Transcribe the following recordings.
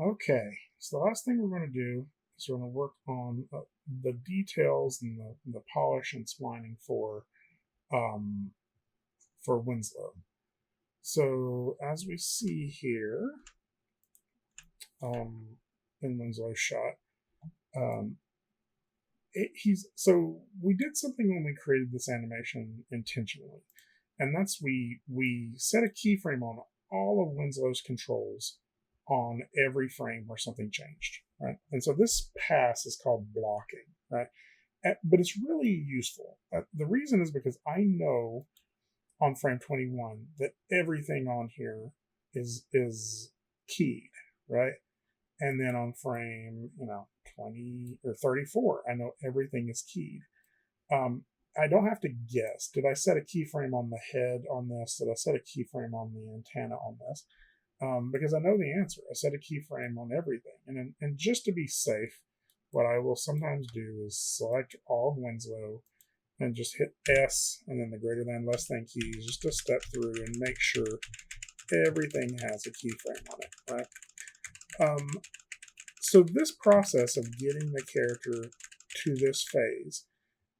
Okay, so the last thing we're going to do is we're going to work on the details and the polish and splining um, for Winslow. So as we see here um, in Winslow's shot, um, so we did something when we created this animation intentionally, and that's we set a keyframe on all of Winslow's controls on every frame where something changed, right? And so this pass is called blocking, right? But it's really useful. The reason is because I know on frame 21 that everything on here is keyed, right? And then on frame 20 or 34, I know everything is keyed. I don't have to guess. Did I set a keyframe on the head on this? Did I set a keyframe on the antenna on this? Because I know the answer. I set a keyframe on everything. And just to be safe, what I will sometimes do is select all of Winslow and just hit S and then the greater than less than keys just to step through and make sure everything has a keyframe on it, right? So this process of getting the character to this phase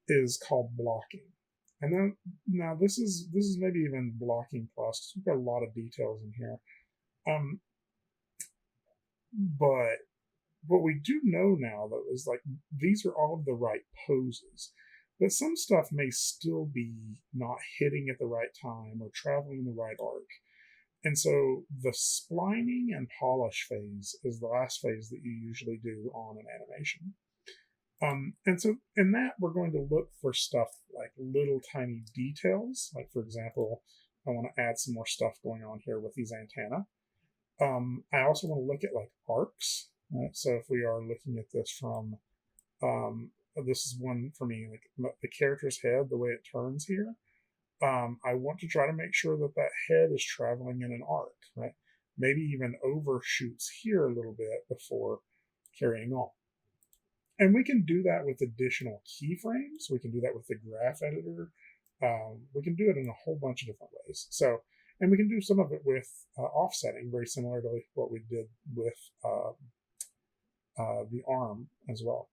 is called blocking. And then now this is maybe even blocking plus because we've got a lot of details in here. But what we do know now though is like these are all of the right poses. But some stuff may still be not hitting at the right time or traveling the right arc. And so the splining and polish phase is the last phase that you usually do on an animation. And so in that, we're going to look for stuff like little tiny details. Like, for example, I want to add some more stuff going on here with these antenna. I also want to look at like arcs. Right? So if we are looking at this from, this is one for me, like the character's head, the way it turns here. I want to try to make sure that that head is traveling in an arc, right? Maybe even overshoots here a little bit before carrying on. And we can do that with additional keyframes. We can do that with the graph editor. We can do it in a whole bunch of different ways. So, and we can do some of it with offsetting, very similar to what we did with the arm as well.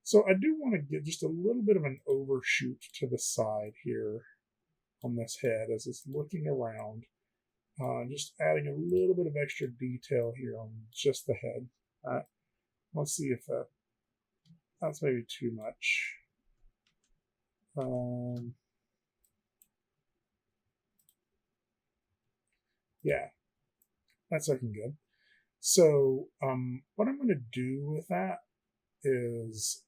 So I do want to get just a little bit of an overshoot to the side here on this head as it's looking around. Just adding a little bit of extra detail here on just the head. Let's see if that's maybe too much. Yeah, that's looking good. So what I'm going to do with that is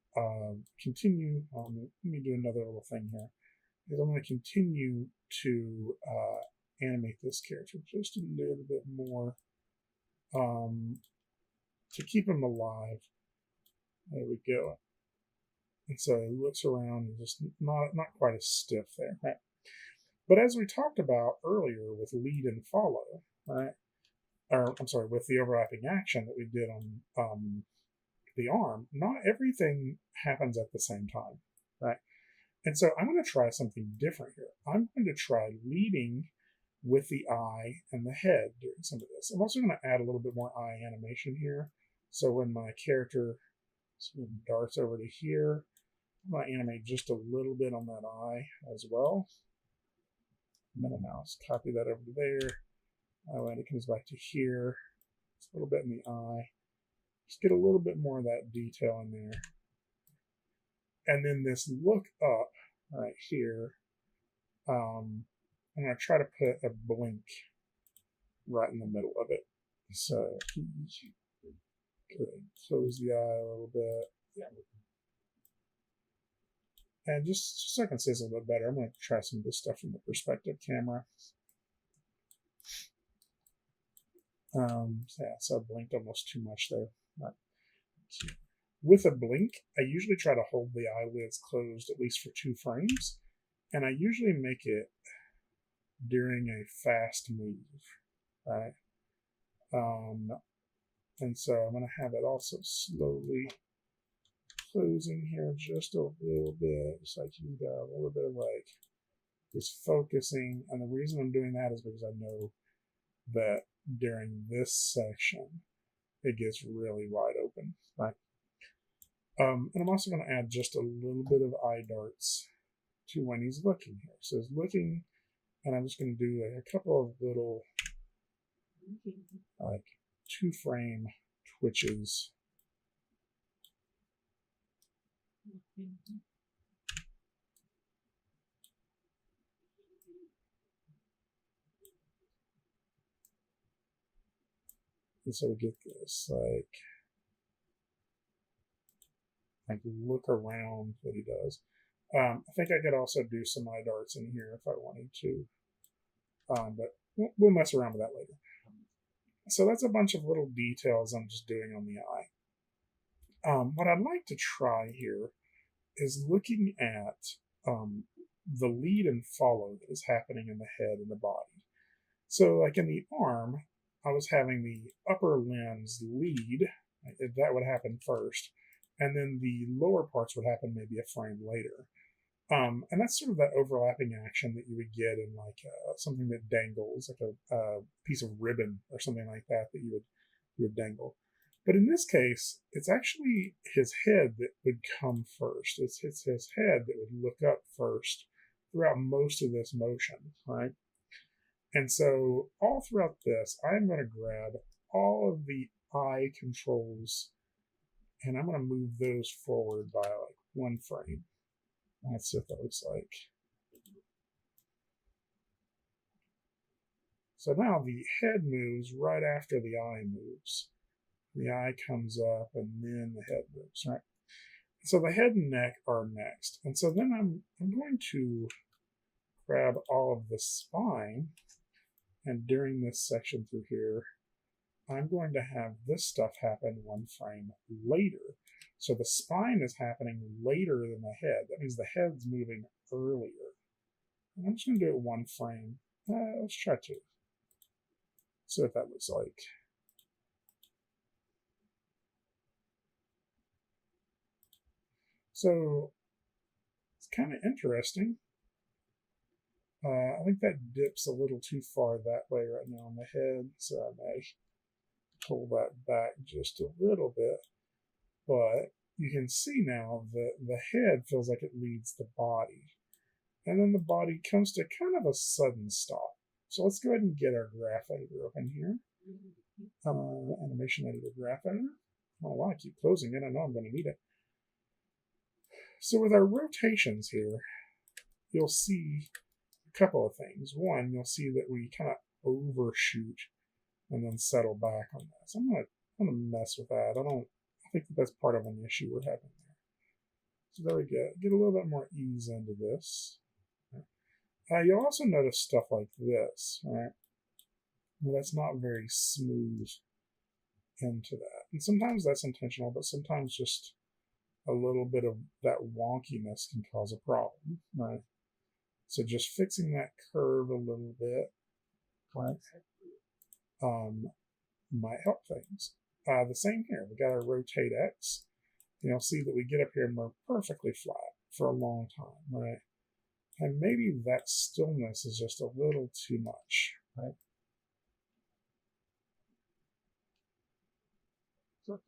continue. Let me do another little thing here. Is I'm going to continue to animate this character just a little bit more to keep him alive. There we go. And so he looks around and just not quite as stiff there. Right? But as we talked about earlier with lead and follow, right? Or I'm sorry, with the overlapping action that we did on the arm, not everything happens at the same time, right? And so I'm going to try something different here. I'm going to try leading with the eye and the head during some of this. I'm also going to add a little bit more eye animation here. So when my character sort of darts over to here, I'm going to animate just a little bit on that eye as well. I'm going to now copy that over to there. When it comes back to here, it's a little bit in the eye. Just get a little bit more of that detail in there. And then this look up right here, I'm going to try to put a blink right in the middle of it. So, close the eye a little bit. And just so I can see this a little bit better, I'm going to try some of this stuff from the perspective camera. So I blinked almost too much there. With a blink, I usually try to hold the eyelids closed at least for 2 frames, and I usually make it during a fast move, right? And so I'm going to have it also slowly closing here just a little bit, just like you got a little bit of like just focusing. And the reason I'm doing that is because I know that during this section, it gets really wide open. Right? And I'm also going to add just a little bit of eye darts to when he's looking here. So he's looking, and I'm just going to do a couple of little, like, 2-frame twitches. And so we get this, like look around that he does. I think I could also do some eye darts in here if I wanted to, but we'll mess around with that later. So that's a bunch of little details I'm just doing on the eye. What I'd like to try here is looking at the lead and follow that is happening in the head and the body. So like in the arm, I was having the upper limbs lead, that would happen first, and then the lower parts would happen maybe a frame later. And that's sort of that overlapping action that you would get in like something that dangles, like a piece of ribbon or something like that you would dangle. But in this case, it's actually his head that would come first. It's his head that would look up first throughout most of this motion, right? And so all throughout this, I'm going to grab all of the eye controls and I'm going to move those forward by like 1 frame. That's what that looks like. So now the head moves right after the eye moves. The eye comes up and then the head moves, right? So the head and neck are next. And so then I'm going to grab all of the spine, and during this section through here, I'm going to have this stuff happen 1 frame later. So the spine is happening later than the head. That means the head's moving earlier. And I'm just going to do it 1 frame. Let's try 2. See what that looks like. So it's kind of interesting. I think that dips a little too far that way right now on the head, so I may pull that back just a little bit. But you can see now that the head feels like it leads the body. And then the body comes to kind of a sudden stop. So let's go ahead and get our graph editor open here. Animation editor graph editor. Oh, wow, I keep closing it. I know I'm going to need it. So with our rotations here, you'll see a couple of things. One, you'll see that we kind of overshoot and then settle back on this. I'm gonna mess with that. I think that's part of an issue we're having there. So there we go. Get a little bit more ease into this. You'll also notice stuff like this, right? Well, that's not very smooth into that. And sometimes that's intentional, but sometimes just a little bit of that wonkiness can cause a problem, right? So just fixing that curve a little bit, right, might help things. The same here. We got our rotate X. You'll see that we get up here and we're perfectly flat for a long time, right? And maybe that stillness is just a little too much, right? There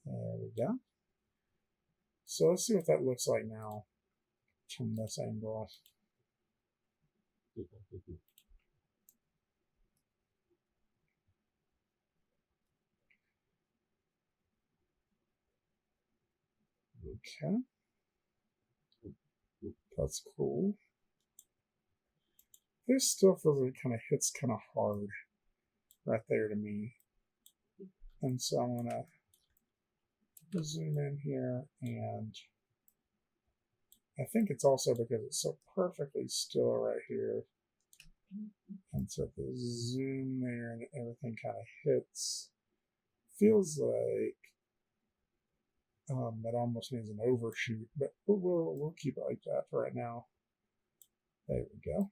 we go. So let's see what that looks like now from this angle. Okay. That's cool. This still feels like it kind of hits kind of hard right there to me. And so I'm going to zoom in here, and I think it's also because it's so perfectly still right here. And so the zoom there and everything kind of hits. Feels like that almost needs an overshoot, but we'll keep it like that for right now. There we go.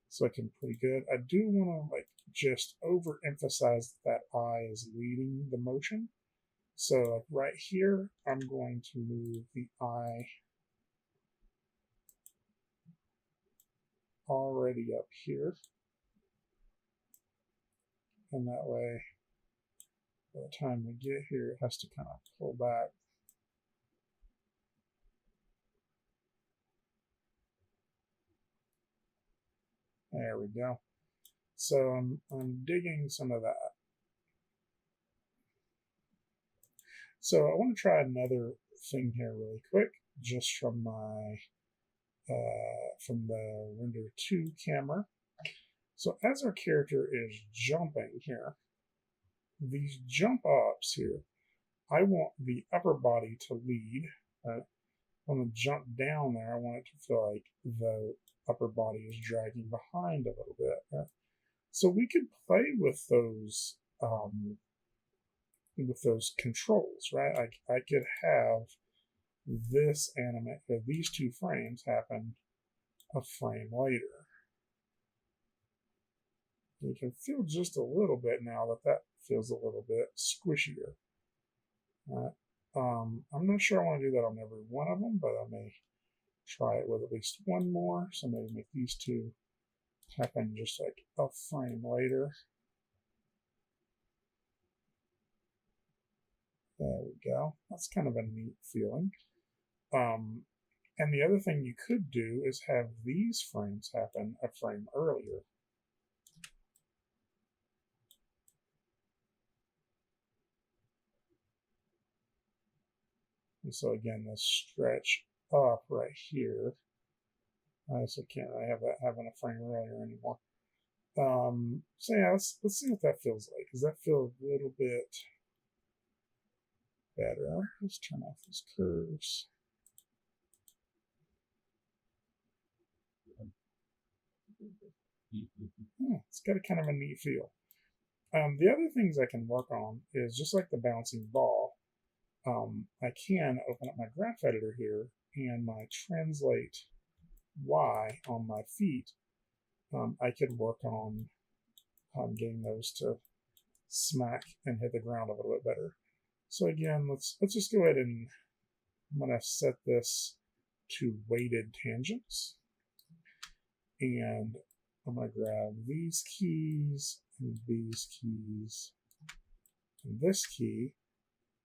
It's looking pretty good. I do want to just overemphasize that eye is leading the motion. So right here, I'm going to move the eye already up here. And that way, by the time we get here, it has to kind of pull back. There we go. So I'm digging some of that. So I want to try another thing here really quick, just from my from the render 2 camera. So as our character is jumping here, these jump ups here, I want the upper body to lead. On the jump down there, I want it to feel like the upper body is dragging behind a little bit. Right? So we could play with those controls, right? I could have this these 2 frames happen a frame later. You can feel just a little bit now that feels a little bit squishier. I'm not sure I want to do that on every one of them, but I may try it with at least one more. So maybe make these 2 happen just like a frame later. There we go. That's kind of a neat feeling. And the other thing you could do is have these frames happen a frame earlier. And so again, this stretch up right here. I also can't really have that having a frame earlier anymore. So yeah, let's see what that feels like. Does that feel a little bit better? Let's turn off these curves. It's got a kind of a neat feel. The other things I can work on is just like the bouncing ball. I can open up my graph editor here and my translate Y on my feet. I could work on getting those to smack and hit the ground a little bit better. So again, let's just go ahead and I'm going to set this to weighted tangents. And I'm going to grab these keys and these keys and this key.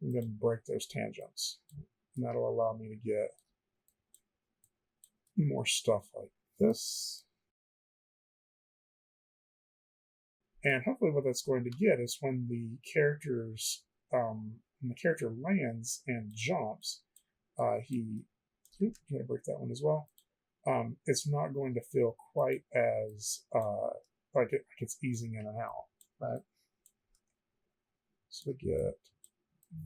I'm going to break those tangents. And that'll allow me to get more stuff like this. And hopefully what that's going to get is when the character lands and jumps, I'm going to break that one as well. It's not going to feel quite as like it's easing in and out, right? So we get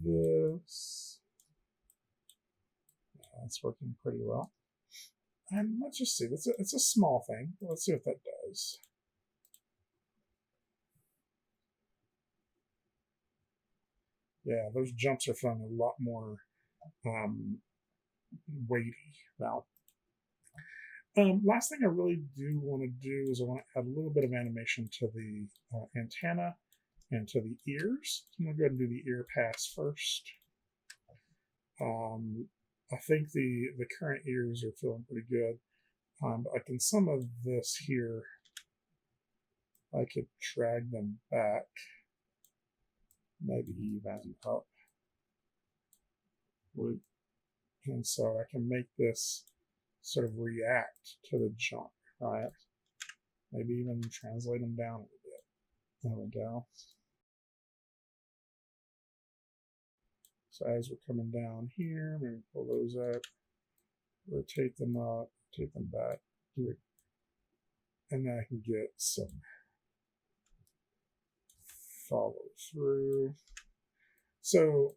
this. Yeah, that's working pretty well. And let's just see. It's a small thing. Let's see what that does. Yeah, those jumps are feeling a lot more weighty now. Last thing I really do want to do is I want to add a little bit of animation to the antenna and to the ears. So I'm going to go ahead and do the ear pass first. I think the current ears are feeling pretty good. But I can some of this here, I could drag them back, maybe even up. And so I can make this sort of react to the jump, right? Maybe even translate them down a little bit. There we go. So as we're coming down here, maybe pull those up, rotate them up, take them back, and then I can get some follow through. So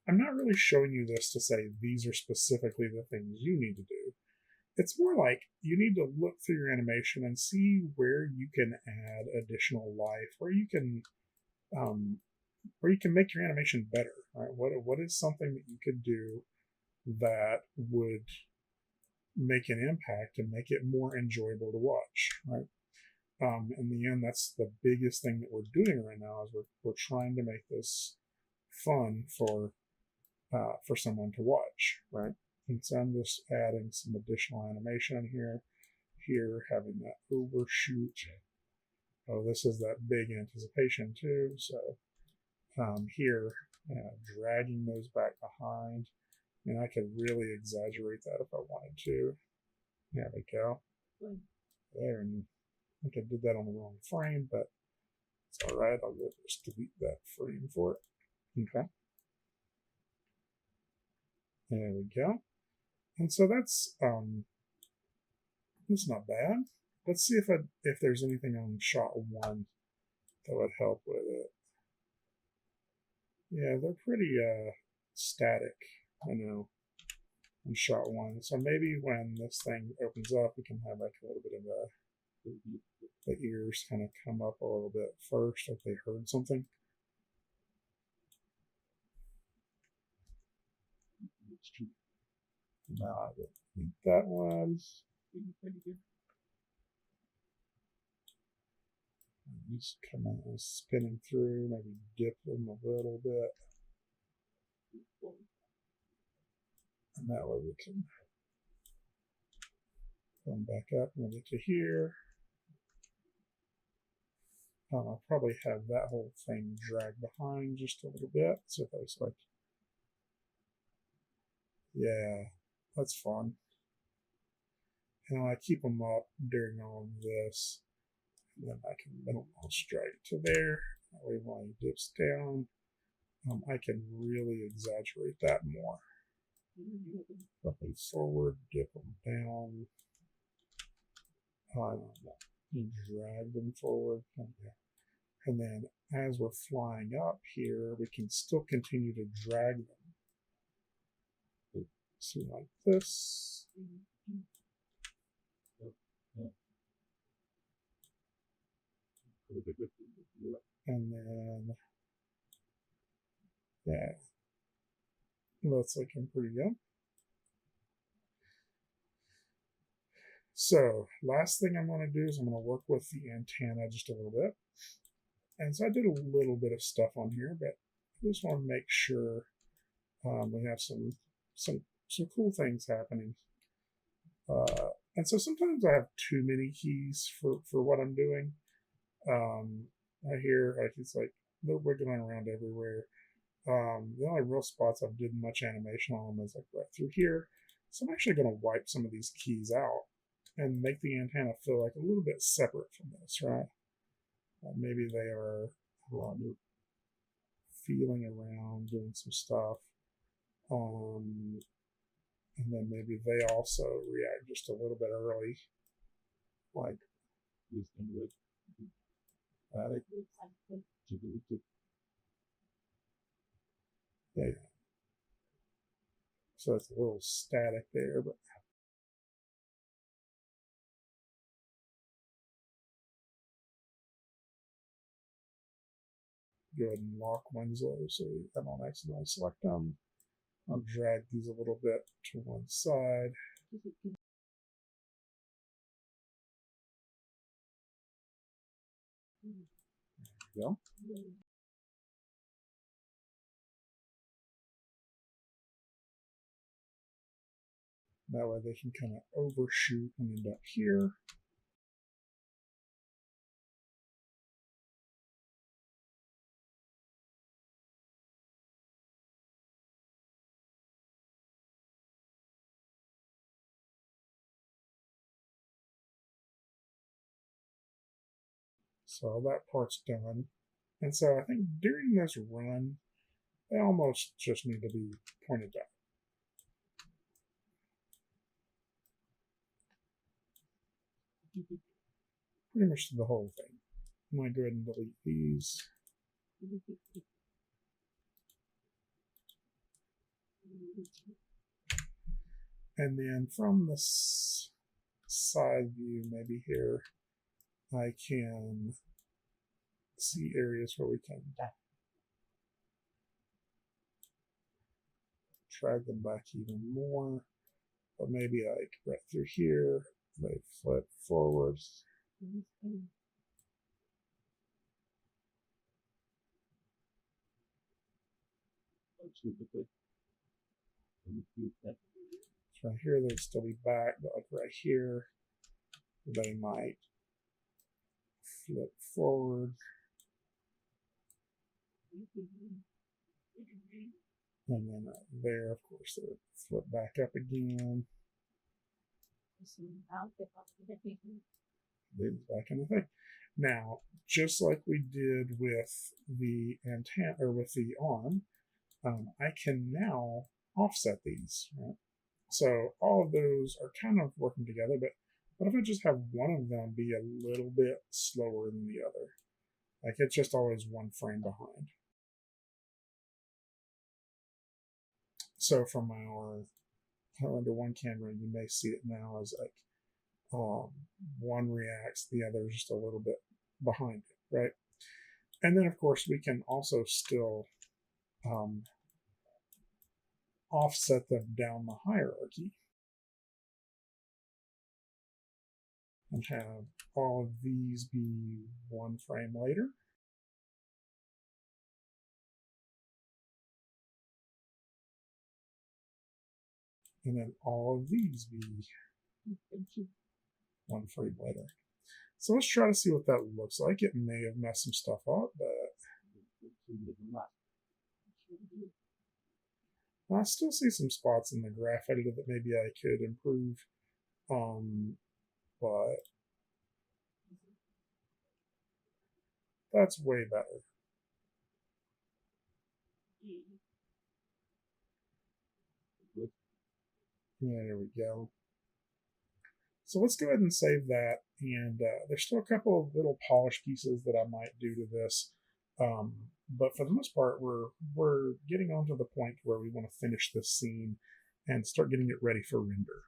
I'm not really showing you this to say these are specifically the things you need to do. It's more like you need to look through your animation and see where you can add additional life, where you can make your animation better. Right? What is something that you could do that would make an impact and make it more enjoyable to watch, right? In the end, that's the biggest thing that we're doing right now is we're trying to make this fun for someone to watch, right? And so I'm just adding some additional animation in here, having that overshoot Oh, this is that big anticipation too. So here, dragging those back behind, and I could really exaggerate that if I wanted to. There we go. There, and I think I did that on the wrong frame, but it's all right. I'll just delete that frame for it. Okay. There we go. And so that's not bad. Let's see if there's anything on shot 1 that would help with it. Yeah, they're pretty static, I know, in shot 1. So maybe when this thing opens up, we can have like a little bit of the ears kind of come up a little bit first, if they heard something. Now I would think that one. Just kind of spinning through, maybe dip them a little bit. And that way we can come back up and we'll get to here. I'll probably have that whole thing drag behind just a little bit. So if I was like, yeah, that's fun. And I keep them up during all of this. And then I can almost drag it to there. That way when it dips down, I can really exaggerate that more. Roughly forward, dip them down. Drag them forward. And then as we're flying up here, we can still continue to drag them. So like this. And then, yeah, that's looking pretty good. So last thing I'm going to do is I'm going to work with the antenna just a little bit. And so I did a little bit of stuff on here, but I just want to make sure we have some cool things happening. And so sometimes I have too many keys for what I'm doing. I hear like it's like they're wiggling around everywhere. The only real spots I've did much animation on them is like right through here. So I'm actually going to wipe some of these keys out and make the antenna feel like a little bit separate from this, right? Maybe they are feeling around, doing some stuff. And then maybe they also react just a little bit early. Like, yeah. So it's a little static there, but go ahead and lock Winslow so I don't accidentally select them. I'll drag these a little bit to one side. There we go. That way they can kind of overshoot and end up here. So that part's done. And so I think during this run, they almost just need to be pointed down. Pretty much the whole thing. I'm going to go ahead and delete these. And then from this side view, maybe here, I can see areas where we can drag them back even more. But maybe like right through here, they flip forwards. So right here, they'd still be back, but like right here, they might flip forward. And then there, of course, they flip back up again. Back in the thing. Now, just like we did with the antenna or with the arm, I can now offset these. Right? So all of those are kind of working together, but what if I just have one of them be a little bit slower than the other? Like it's just always one frame behind. So from our under one camera, you may see it now as like one reacts, the other is just a little bit behind it, right? And then of course we can also still offset them down the hierarchy and have all of these be one frame later. And then all of these be one frame later. So let's try to see what that looks like. It may have messed some stuff up, but I still see some spots in the graph editor that maybe I could improve. But that's way better. There we go. So let's go ahead and save that. And there's still a couple of little polish pieces that I might do to this. But for the most part, we're getting on to the point where we want to finish this scene and start getting it ready for render.